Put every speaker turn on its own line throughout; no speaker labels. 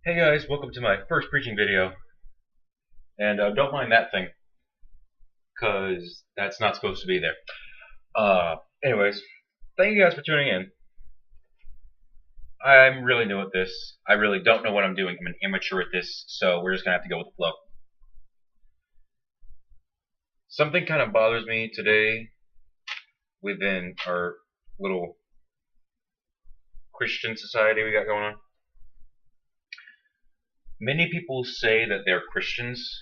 Hey guys, welcome to my first preaching video. And don't mind that thing, because that's not supposed to be there. Anyways, thank you guys for tuning in. I'm really new at this. I really don't know what I'm doing. I'm an amateur at this, so we're just going to have to go with the flow. Something kind of bothers me today within our little Christian society we got going on. Many people say that they're Christians,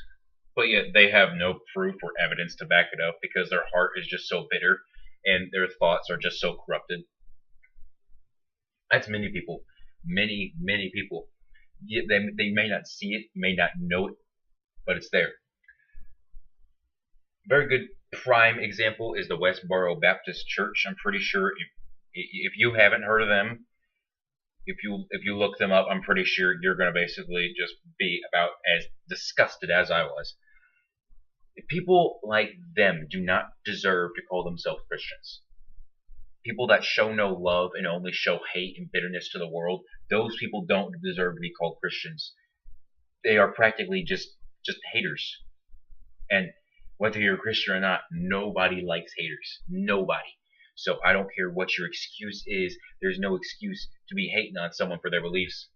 but yet they have no proof or evidence to back it up because their heart is just so bitter and their thoughts are just so corrupted. That's many people. Many people. They may not see it, may not know it, but it's there. Very good prime example is the Westboro Baptist Church. I'm pretty sure if you haven't heard of them, if you look them up, I'm pretty sure you're going to basically just be about as disgusted as I was. People like them do not deserve to call themselves Christians. People that show no love and only show hate and bitterness to the world, those people don't deserve to be called Christians. They are practically just haters. And whether you're a Christian or not, nobody likes haters. Nobody. So I don't care what your excuse is. There's no excuse to be hating on someone for their beliefs.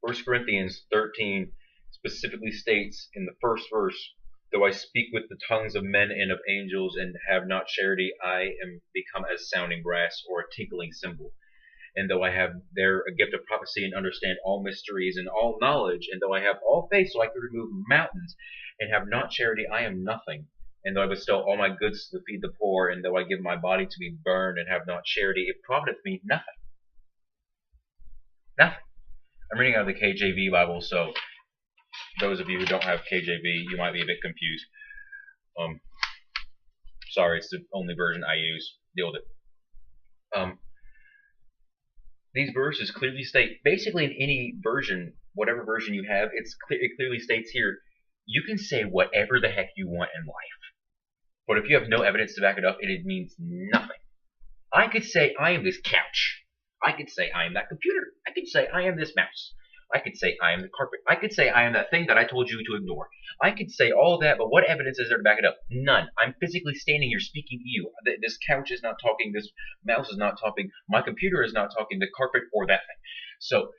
1 Corinthians 13 specifically states in the first verse, "Though I speak with the tongues of men and of angels and have not charity, I am become as sounding brass or a tinkling cymbal. And though I have there a gift of prophecy and understand all mysteries and all knowledge, and though I have all faith so I could remove mountains and have not charity, I am nothing. And though I bestow all my goods to feed the poor, and though I give my body to be burned and have not charity, it profiteth me nothing." Nothing. I'm reading out of the KJV Bible, so those of you who don't have KJV, you might be a bit confused. Sorry, it's the only version I use. Deal with it. These verses clearly state, basically in any version, whatever version you have, it clearly states here, you can say whatever the heck you want in life. But if you have no evidence to back it up, it means nothing. I could say I am this couch. I could say I am that computer. I could say I am this mouse. I could say I am the carpet. I could say I am that thing that I told you to ignore. I could say all that, but what evidence is there to back it up? None. I'm physically standing here speaking to you. This couch is not talking. This mouse is not talking. My computer is not talking. The carpet or that thing. So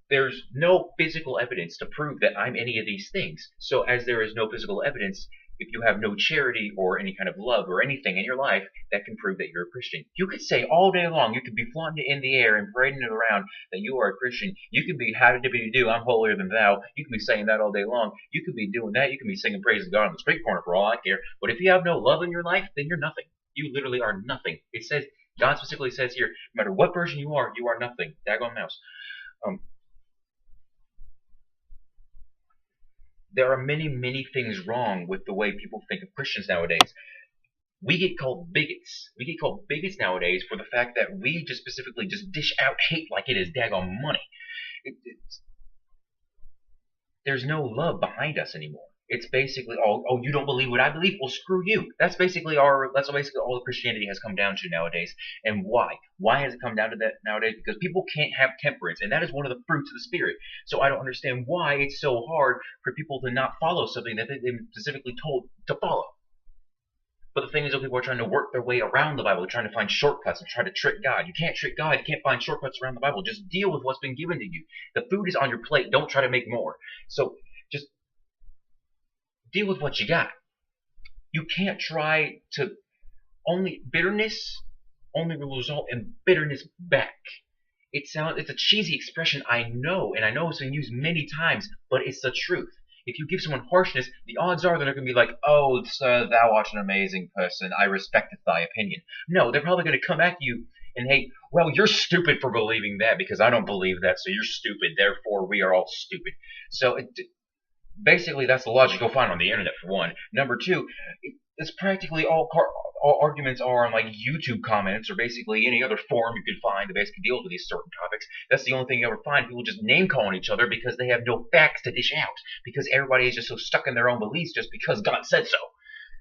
there's no physical evidence to prove that I'm any of these things. So as there is no physical evidence, if you have no charity or any kind of love or anything in your life that can prove that you're a Christian. You could say all day long, you could be flaunting it in the air and parading it around that you are a Christian. You could be howdy-dippity-do, I'm holier than thou. You can be saying that all day long. You could be doing that. You can be singing praise to God on the street corner for all I care. But if you have no love in your life, then you're nothing. You literally are nothing. It says, God specifically says here, no matter what version you are nothing. Daggone mouse. There are many things wrong with the way people think of Christians nowadays. We get called bigots. We get called bigots nowadays for the fact that we just specifically just dish out hate like it is daggone money. There's no love behind us anymore. It's basically, oh, you don't believe what I believe? Well, screw you. That's basically all Christianity has come down to nowadays. And why? Why has it come down to that nowadays? Because people can't have temperance, and that is one of the fruits of the Spirit. So I don't understand why it's so hard for people to not follow something that they've been specifically told to follow. But the thing is that people are trying to work their way around the Bible, trying to find shortcuts and try to trick God. You can't trick God. You can't find shortcuts around the Bible. Just deal with what's been given to you. The food is on your plate. Don't try to make more. So just deal with what you got. You can't try to bitterness only will result in bitterness back. It's a cheesy expression, I know, and I know it's been used many times, but it's the truth. If you give someone harshness, the odds are they're going to be like, "Oh, sir, thou art an amazing person. I respect thy opinion." No, they're probably going to come at you and, "Hey, well, you're stupid for believing that because I don't believe that, so you're stupid. Therefore, we are all stupid." So basically, that's the logic you'll find on the internet, for one. Number two, it's practically all arguments are on like YouTube comments or basically any other forum you could find that basically deals with these certain topics. That's the only thing you ever find. People just name calling each other because they have no facts to dish out. Because everybody is just so stuck in their own beliefs just because God said so.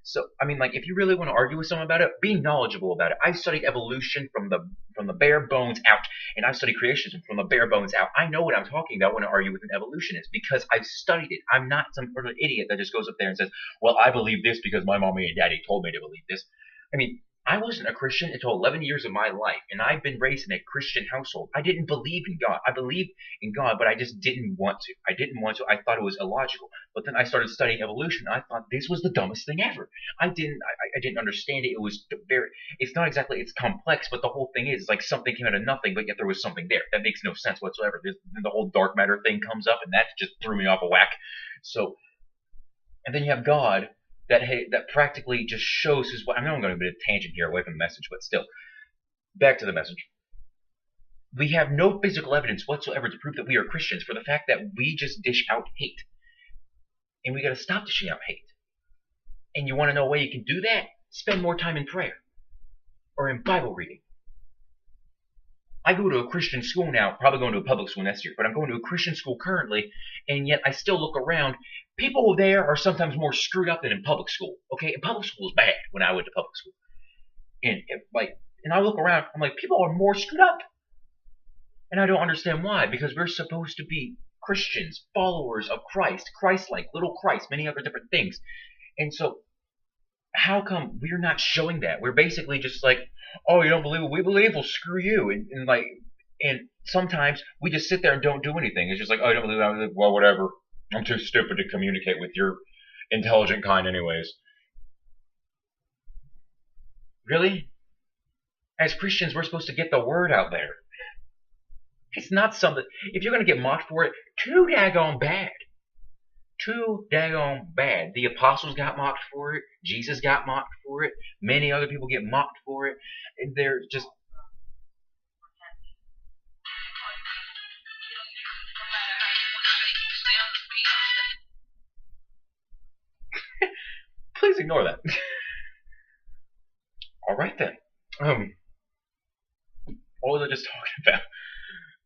So, I mean, like, if you really want to argue with someone about it, be knowledgeable about it. I studied evolution from the bare bones out, and I've studied creationism from the bare bones out. I know what I'm talking about when I argue with an evolutionist because I've studied it. I'm not some sort of idiot that just goes up there and says, "Well, I believe this because my mommy and daddy told me to believe this." I mean, I wasn't a Christian until 11 years of my life, and I've been raised in a Christian household. I didn't believe in God. I believed in God, but I just didn't want to. I didn't want to. I thought it was illogical. But then I started studying evolution, and I thought this was the dumbest thing ever. I didn't understand it. It was very. It's not exactly. It's complex, but the whole thing is like something came out of nothing, but yet there was something there. That makes no sense whatsoever. Then the whole dark matter thing comes up, and that just threw me off a whack. So, and then you have God that practically just shows his way. I know I'm going to be a tangent here away from the message, but still, back to the message. We have no physical evidence whatsoever to prove that we are Christians for the fact that we just dish out hate. And we got to stop dishing out hate. And you want to know a way you can do that? Spend more time in prayer or in Bible reading. I go to a Christian school now, probably going to a public school next year, but I'm going to a Christian school currently, and yet I still look around. People there are sometimes more screwed up than in public school. Okay, and public school was bad when I went to public school, and I look around, I'm like, people are more screwed up, and I don't understand why. Because we're supposed to be Christians, followers of Christ, Christ-like, little Christ, many other different things, and so how come we're not showing that? We're basically just like, oh, you don't believe what we believe? Well, screw you. And sometimes we just sit there and don't do anything. It's just like, oh, you don't believe that? Well, whatever. I'm too stupid to communicate with your intelligent kind anyways. Really? As Christians, we're supposed to get the word out there. It's not something, if you're going to get mocked for it, too daggone bad. Too daggone bad. The apostles got mocked for it. Jesus got mocked for it. Many other people get mocked for it. And they're just... Please ignore that. Alright then. What was I just talking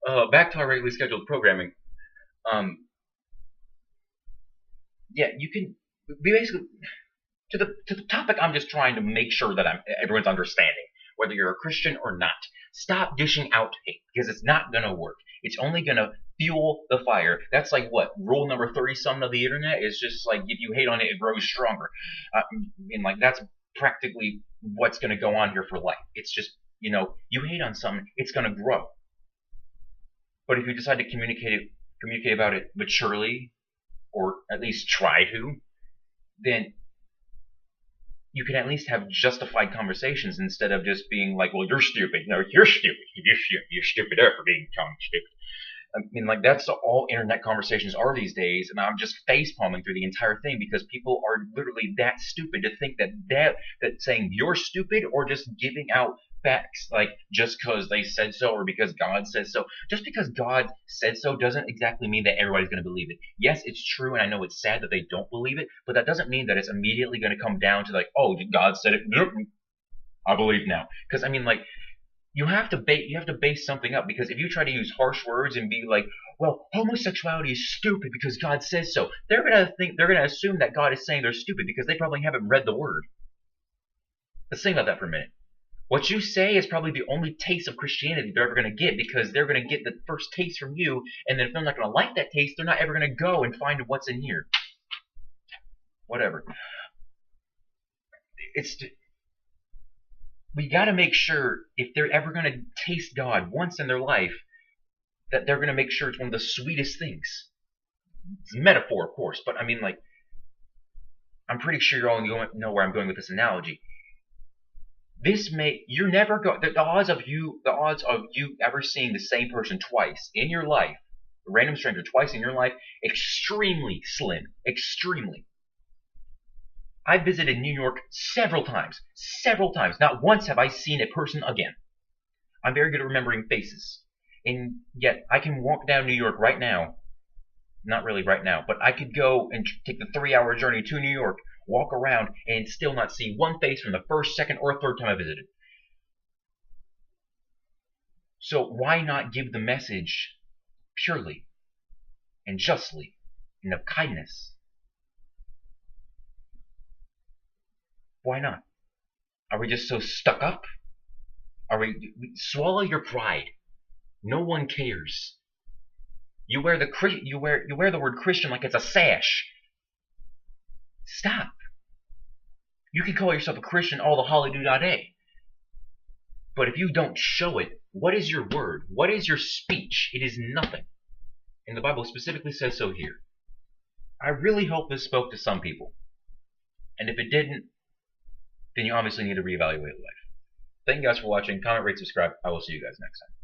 about? Back to our regularly scheduled programming. Yeah, you can basically to the topic. I'm just trying to make sure that everyone's understanding, whether you're a Christian or not. Stop dishing out hate because it's not gonna work. It's only gonna fuel the fire. That's like what rule number 30-something of the internet is. Just like if you hate on it, it grows stronger. And like that's practically what's gonna go on here for life. It's just you hate on something, it's gonna grow. But if you decide to communicate about it maturely, or at least try to, then you can at least have justified conversations instead of just being like, well, you're stupid. No, you're stupid. You're stupider for being stupid. I mean, like, that's all internet conversations are these days, and I'm just face-palming through the entire thing because people are literally that stupid to think that saying you're stupid or just giving out facts like just because they said so or because God says so. Just because God said so doesn't exactly mean that everybody's going to believe it. Yes, it's true, and I know it's sad that they don't believe it, but that doesn't mean that it's immediately going to come down to like, oh, God said it, I believe now. Because I mean, like, you have to base something up, because if you try to use harsh words and be like, well, homosexuality is stupid because God says so, they're gonna assume that God is saying they're stupid because they probably haven't read the word. Let's think about that for a minute. What you say is probably the only taste of Christianity they're ever gonna get, because they're gonna get the first taste from you, and then if they're not gonna like that taste, they're not ever gonna go and find what's in here. Whatever. We got to make sure, if they're ever going to taste God once in their life, that they're going to make sure it's one of the sweetest things. It's a metaphor, of course, but I mean, like, I'm pretty sure you all know where I'm going with this analogy. You're never going, the odds of you ever seeing the same person twice in your life, a random stranger twice in your life, extremely slim, extremely. I visited New York several times. Not once have I seen a person again. I'm very good at remembering faces. And yet, I can walk down New York right now. Not really right now, but I could go and take the 3-hour journey to New York, walk around, and still not see one face from the first, second, or third time I visited. So why not give the message purely and justly and of kindness? Why not? Are we just so stuck up? Are we swallow your pride? No one cares. You wear the word Christian like it's a sash. Stop. You can call yourself a Christian all the hallelujah, but if you don't show it, what is your word? What is your speech? It is nothing. And the Bible specifically says so here. I really hope this spoke to some people. And if it didn't, then you obviously need to reevaluate life. Thank you guys for watching. Comment, rate, subscribe. I will see you guys next time.